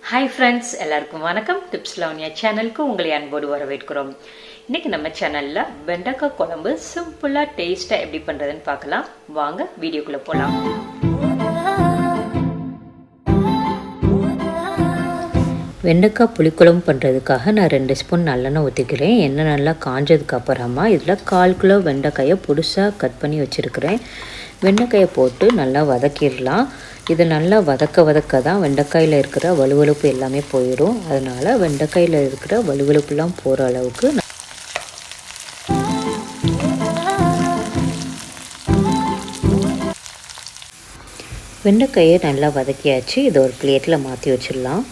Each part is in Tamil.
ஹாய் ஃப்ரெண்ட்ஸ், எல்லாருக்கும் வணக்கம். டிப்ஸ் லவனியா சேனலுக்கு உங்களை அன்போடு வரவேற்கிறோம். இன்னைக்கு நம்ம சேனல்ல வெண்டைக்காய் குழம்பு சிம்பிளா டேஸ்டா எப்படி பண்றதுன்னு பார்க்கலாம். வாங்க வீடியோக்குள்ள போலாம். வெண்டைக்காய் புளிக்குழம்பு பண்ணுறதுக்காக நான் 2 ஸ்பூன் நல்லெண்ணெய் ஊற்றிக்கிறேன். எண்ணெய் நல்லா காஞ்சதுக்கு அப்புறமா இதில் 1/4 கிலோ வெண்டைக்காயை பொடிசாக கட் பண்ணி வச்சுருக்கிறேன். வெண்டைக்காயை போட்டு நல்லா வதக்கிடலாம். இது நல்லா வதக்க தான் வெண்டைக்காயில் இருக்கிற வலுவலுப்பு எல்லாமே போயிடும். அதனால் வெண்டைக்காயில் இருக்கிற வலுவலுப்புலாம் போகிற அளவுக்கு வெண்டைக்காயை நல்லா வதக்கியாச்சு. இதை ஒரு பிளேட்டில் மாற்றி வச்சிடலாம்.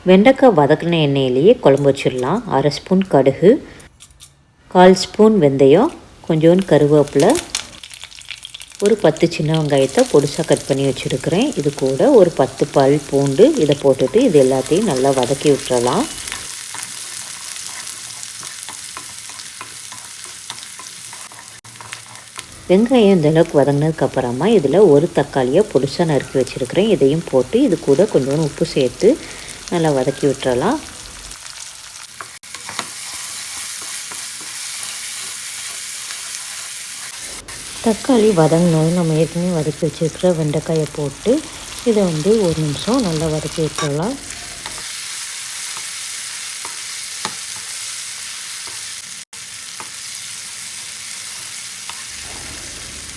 வெண்டைக்காய் வதக்கின எண்ணெயிலேயே குழம்பு வச்சிடலாம். 1/2 ஸ்பூன் கடுகு, 1/4 ஸ்பூன் வெந்தயம், கொஞ்சோண்டு கருவேப்பிலை, ஒரு 10 சின்ன வெங்காயத்தை பொடிசாக கட் பண்ணி வச்சுருக்கிறேன். இது கூட ஒரு 10 பல் பூண்டு இதை போட்டுட்டு இது எல்லாத்தையும் நல்லா வதக்கி விட்டுறலாம். வெங்காயம் இந்த அளவுக்கு வதங்கினதுக்கப்புறமா இதில் ஒரு தக்காளியை பொடிசாக நறுக்கி வச்சுருக்கிறேன். இதையும் போட்டு இது கூட கொஞ்சோண்டு உப்பு சேர்த்து நல்லா வதக்கி விட்டுறலாம். தக்காளி வதங்கினது நம்ம ஏற்கனவே வதக்கி வச்சுருக்கிற வெண்டைக்காயை போட்டு இதை ஒரு நிமிஷம் நல்லா வதக்கி விட்டுறலாம்.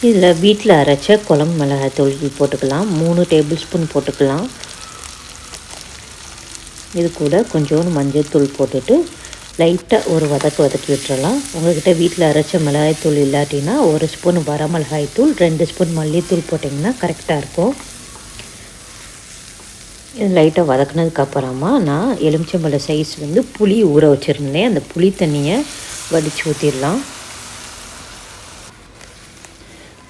இதில் வீட்டில் அரைச்ச குழம்பு மிளகாய்த்தூள் போட்டுக்கலாம். 3 டேபிள் ஸ்பூன் போட்டுக்கலாம். இது கூட கொஞ்சோண்டு மஞ்சள் தூள் போட்டுட்டு லைட்டாக ஒரு வதக்கி விட்டுறலாம். உங்கள்கிட்ட வீட்டில் அரைச்ச மிளகாய்த்தூள் இல்லாட்டினா 1 ஸ்பூன் வரமிளகாய்த்தூள், 2 ஸ்பூன் மல்லித்தூள் போட்டிங்கன்னா கரெக்டாக இருக்கும். இது லைட்டாக வதக்கினதுக்கப்புறமா நான் எலுமிச்சம்பழ சைஸ் புளி ஊற வச்சுருந்தேன். அந்த புளி தண்ணியை வடித்து ஊற்றிடலாம்.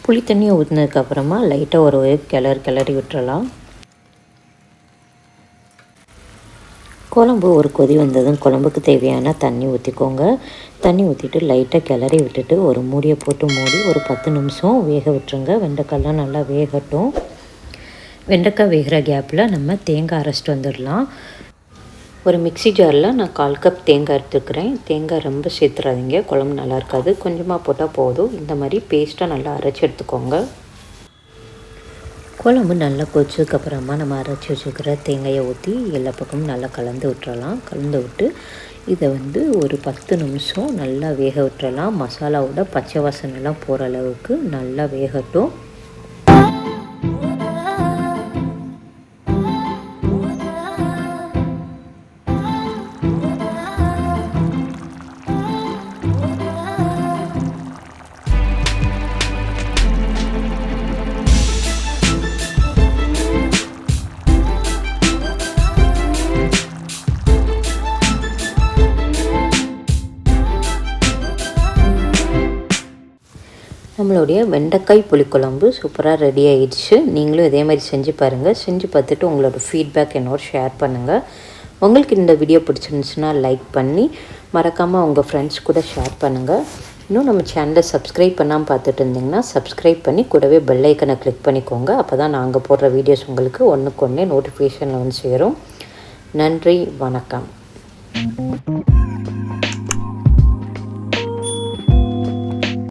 புளி தண்ணியை ஊற்றினதுக்கப்புறமா லைட்டாக ஒரு கிளறி விட்டுறலாம். குழம்பு ஒரு கொதி வந்ததும் குழம்புக்கு தேவையான தண்ணி ஊற்றிக்கோங்க. தண்ணி ஊற்றிட்டு லைட்டாக கிளறி விட்டுட்டு ஒரு மூடியை போட்டு மூடி ஒரு 10 நிமிஷம் வேக விட்டுருங்க. வெண்டைக்காய்லாம் நல்லா வேகட்டும். வெண்டைக்காய் வேகிற கேப்பில் நம்ம தேங்காய் அரைச்சிட்டு வந்துடலாம். ஒரு மிக்சி ஜாரில் நான் 1/4 கப் தேங்காய் எடுத்துக்கிறேன். தேங்காய் ரொம்ப சேர்த்துறாதீங்க, குழம்பு நல்லா இருக்காது. கொஞ்சமாக போட்டால் போதும். இந்த மாதிரி பேஸ்ட்டாக நல்லா அரைச்சி எடுத்துக்கோங்க. குழம்பு நல்லா கொதிச்சதுக்கப்புறமா நம்ம அரைச்சி வச்சுக்கிற தேங்காயை ஊற்றி எல்லா பக்கமும் நல்லா கலந்து விட்டுறலாம். கலந்து விட்டு இதை ஒரு 10 நிமிஷம் நல்லா வேக விட்டுறலாம். மசாலாவோட பச்சை வாசனைலாம் போகிற அளவுக்கு நல்லா வேகட்டும். நம்மளுடைய வெண்டைக்காய் புளிக்குழம்பு சூப்பராக ரெடி ஆகிடுச்சு. நீங்களும் இதே மாதிரி செஞ்சு பாருங்கள். செஞ்சு பார்த்துட்டு உங்களோட ஃபீட்பேக் என்னோட ஷேர் பண்ணுங்கள். உங்களுக்கு இந்த வீடியோ பிடிச்சிருந்துச்சுன்னா லைக் பண்ணி மறக்காமல் உங்கள் ஃப்ரெண்ட்ஸ் கூட ஷேர் பண்ணுங்கள். இன்னும் நம்ம சேனலை சப்ஸ்கிரைப் பண்ணாமல் பார்த்துட்டு இருந்தீங்கன்னா சப்ஸ்கிரைப் பண்ணி கூடவே பெல் ஐக்கனை கிளிக் பண்ணிக்கோங்க. அப்போ தான் நாங்கள் போடுற வீடியோஸ் உங்களுக்கு ஒன்றுக்கு ஒன்றே நோட்டிஃபிகேஷனில் சேரும். நன்றி, வணக்கம்.